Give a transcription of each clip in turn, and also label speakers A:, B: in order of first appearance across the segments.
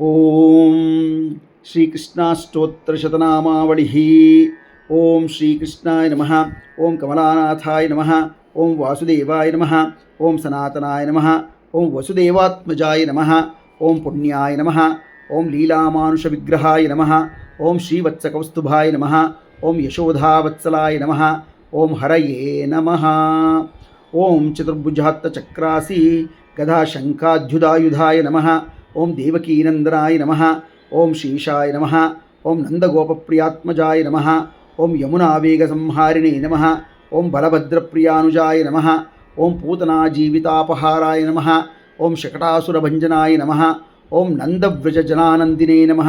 A: ఓం శ్రీకృష్ణాష్టోత్తరశతనామావళి. ఓం శ్రీకృష్ణాయ నమ. ఓం కమలానాథాయ నమ. ఓం వాసుదేవాయ నమ. ఓం సనాతనాయ నమ. ఓం వసుదేవాత్మజాయ నమ. ఓం పుణ్యాయ నమ. ఓం లీలామానుష విగ్రహాయ నమ. ఓం శ్రీవత్సకౌస్తుభాయ నమ. ఓం యశోధావత్సలాయ నమ. ఓం హరయే నమ. ఓం చతుర్భుజాత్తచక్రాసి గదాశంఖాధ్యుదాయుధాయ నమ. ఓం దేవకీనందనాయ నమ. ఓం శీషాయ నమ. ఓం నందగోపప్రియాత్మజాయ నమ. ఓం యమునావేగసంహారిణే నమ. ఓం బలభద్రప్రియానుజాయ నమ. ఓం పూతనాజీవితాపహారాయ నమ. ఓం శకటాసురభంజనాయ నమ. ఓం నందవ్రజజనానందినే నమ.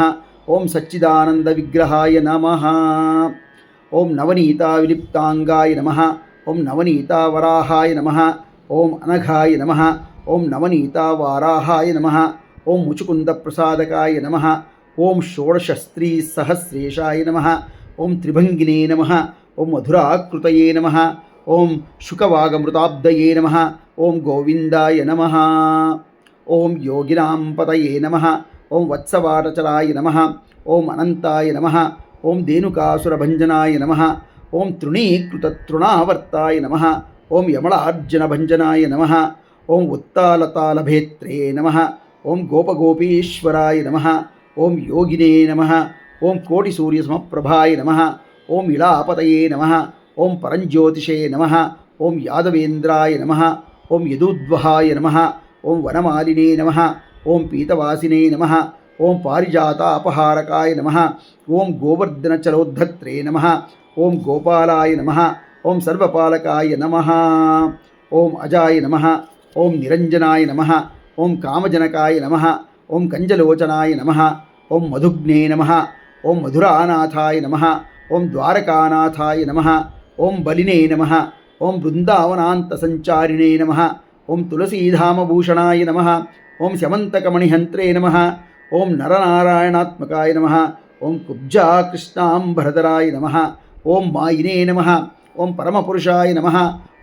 A: ఓం సచ్చిదానందవిగ్రహాయ నమ. ఓం నవనీతావిలిప్తాంగాయ నమ. ఓం నవనీతావరాహాయ నమ. ఓం అనఘాయ నమ. ఓం నవనీతావారాహాయ నమ. ఓం ముచుకుందప్రసాదకాయ నమ. ఓం షోడశస్త్రీసహస్రేషాయ నమ. ఓం త్రిభంగినే నమ. ఓం మధురాకృతయే నమ. ఓం శుకవాగమృతాబ్దయే నమ. ఓం గోవిందాయ నమ. ఓం యోగినాం పతయే నమ. ఓం వత్సవాటచరాయ నమ. ఓం అనంతాయ నమ. ఓం ధేనుకాసురభంజనాయ నమ. ఓం తృణీకృతతృణావర్తాయ నమ. ఓం యమళార్జునభంజనాయ నమ. ఓం ఉత్తాలతాళభేత్రే నమ. ఓం గోపగోపీశ్వరాయ నమ. ఓం యోగినే నమ. ఓం కోటిసూర్యసమప్రభాయ నమ. ఓం ఇళాపతయే నమ. ఓం పరంజ్యోతిషే నమ. ఓం యాదవేంద్రాయ నమ. ఓం యదూద్వహాయ నమ. ఓం వనమాలినే నమ. ఓం పీతవాసినే నమ. ఓం పారిజాతాపహారకాయ నమ. ఓం గోవర్ధనచలోద్ధత్రే నమ. ఓం గోపాలాయ నమ. ఓం సర్వపాలకాయ నమ. ఓం అజాయ నమ. ఓం నిరంజనాయ నమ. ఓం కామజనకాయ నమ. ఓం కంజలోచనాయ నమ. ఓం మధుగ్నే నమ. ఓం మధురానాథాయ నమ. ఓం ద్వారకానాథాయ నమ. ఓం బలినే నమ. ఓం బృందావనాంతసంచారిణే నమ. ఓం తులసీధామభూషణాయ నమ. ఓం శమంతకమణిహంత్రే నమ. ఓం నరనారాయణాత్మకాయ నమ. ఓం కుబ్జాకృష్ణాంబరధరాయ నమ. ఓం మాయినే నమ. ఓం పరమపురుషాయ నమ.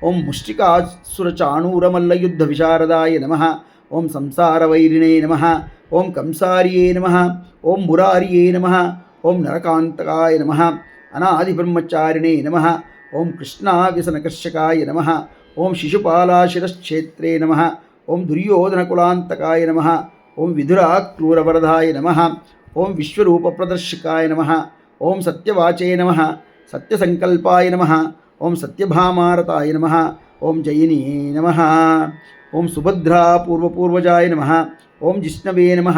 A: ఓం ముష్టికాసురచాణూరమల్లయుద్ధవిశారదాయ నమ. ఓం సంసారవైరిణే నమ. ఓం కంసార్యే నమ. ఓం మురార్యే నమ. ఓం నరకాంతకాయ నమ. అనాదిబ్రహ్మచారిణే నమ. ఓం కృష్ణావ్యసనకర్షకాయ నమ. ఓం శిశుపాలాశిరశ్చేత్రే నమ. ఓం దుర్యోధనకులాంతకాయ నమ. ఓం విధురాక్రూరవరదాయ నమ. ఓం విశ్వరూపప్రదర్శకాయ నమ. ఓం సత్యవాచే నమ. సత్యసంకల్పాయ నమ. ఓం సత్యభామారతాయ నమ. ఓం జయినే నమ. ఓం సుభద్రాపూర్వపూర్వజాయ నమ. ఓం జిష్ణవే నమ.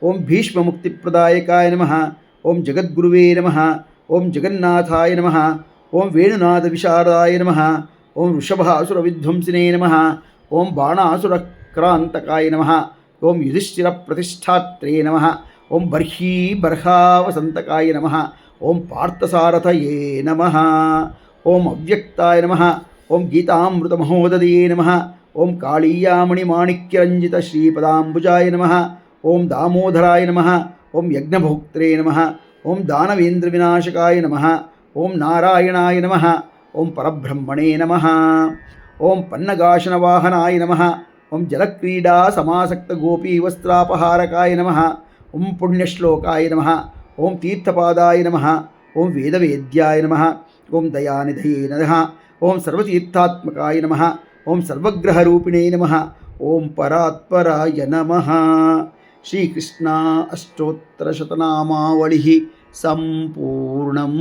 A: ఓం భీష్మముక్తిప్రదాయకాయ నమ. ఓం జగద్గురువే నమ. ఓం జగన్నాథాయ నమ. ఓం వేణునాథవిశారదాయ నమ. ఓం వృషభాసురవిధ్వంసినే నమ. ఓం బాణాసురక్రాంతకాయ నమ. ఓం యుధిష్ఠిరప్రతిష్ఠాత్రే నమ. ఓం బర్హీబర్హావసంతకాయ నమ. ఓం పార్థసారథయే నమ. ఓం అవ్యక్తాయ నమ. ఓం గీతామృతమహోదయే నమ. ఓం కాళీయామణిమాణిక్యరంజిత శ్రీపదాంబుజాయ నమ. ఓం దామోదరాయ నమ. ఓం యజ్ఞభోక్త్రే నమ. ఓం దానవేంద్రవినాశకాయ నమ. ఓం నారాయణాయ నమ. ఓం పరబ్రహ్మణే నమ. ఓం పన్నగాశనవాహనాయ నమ. ఓం జలక్రీడా సమాసక్త గోపీవస్త్రాపహారకాయ నమ. ఓం పుణ్యశ్లోకాయ నమ. ఓం తీర్థపాదాయ నమ. ఓం వేదవేద్యాయ నమ. ఓం దయానిధయే నమః. ఓం సర్వతీర్థాత్మకాయ నమ. ఓం సర్వగ్రహరూపిణే నమ. ఓం పరాత్పరాయ నమ. శ్రీకృష్ణ అష్టోత్తరశతనామావళి సంపూర్ణం.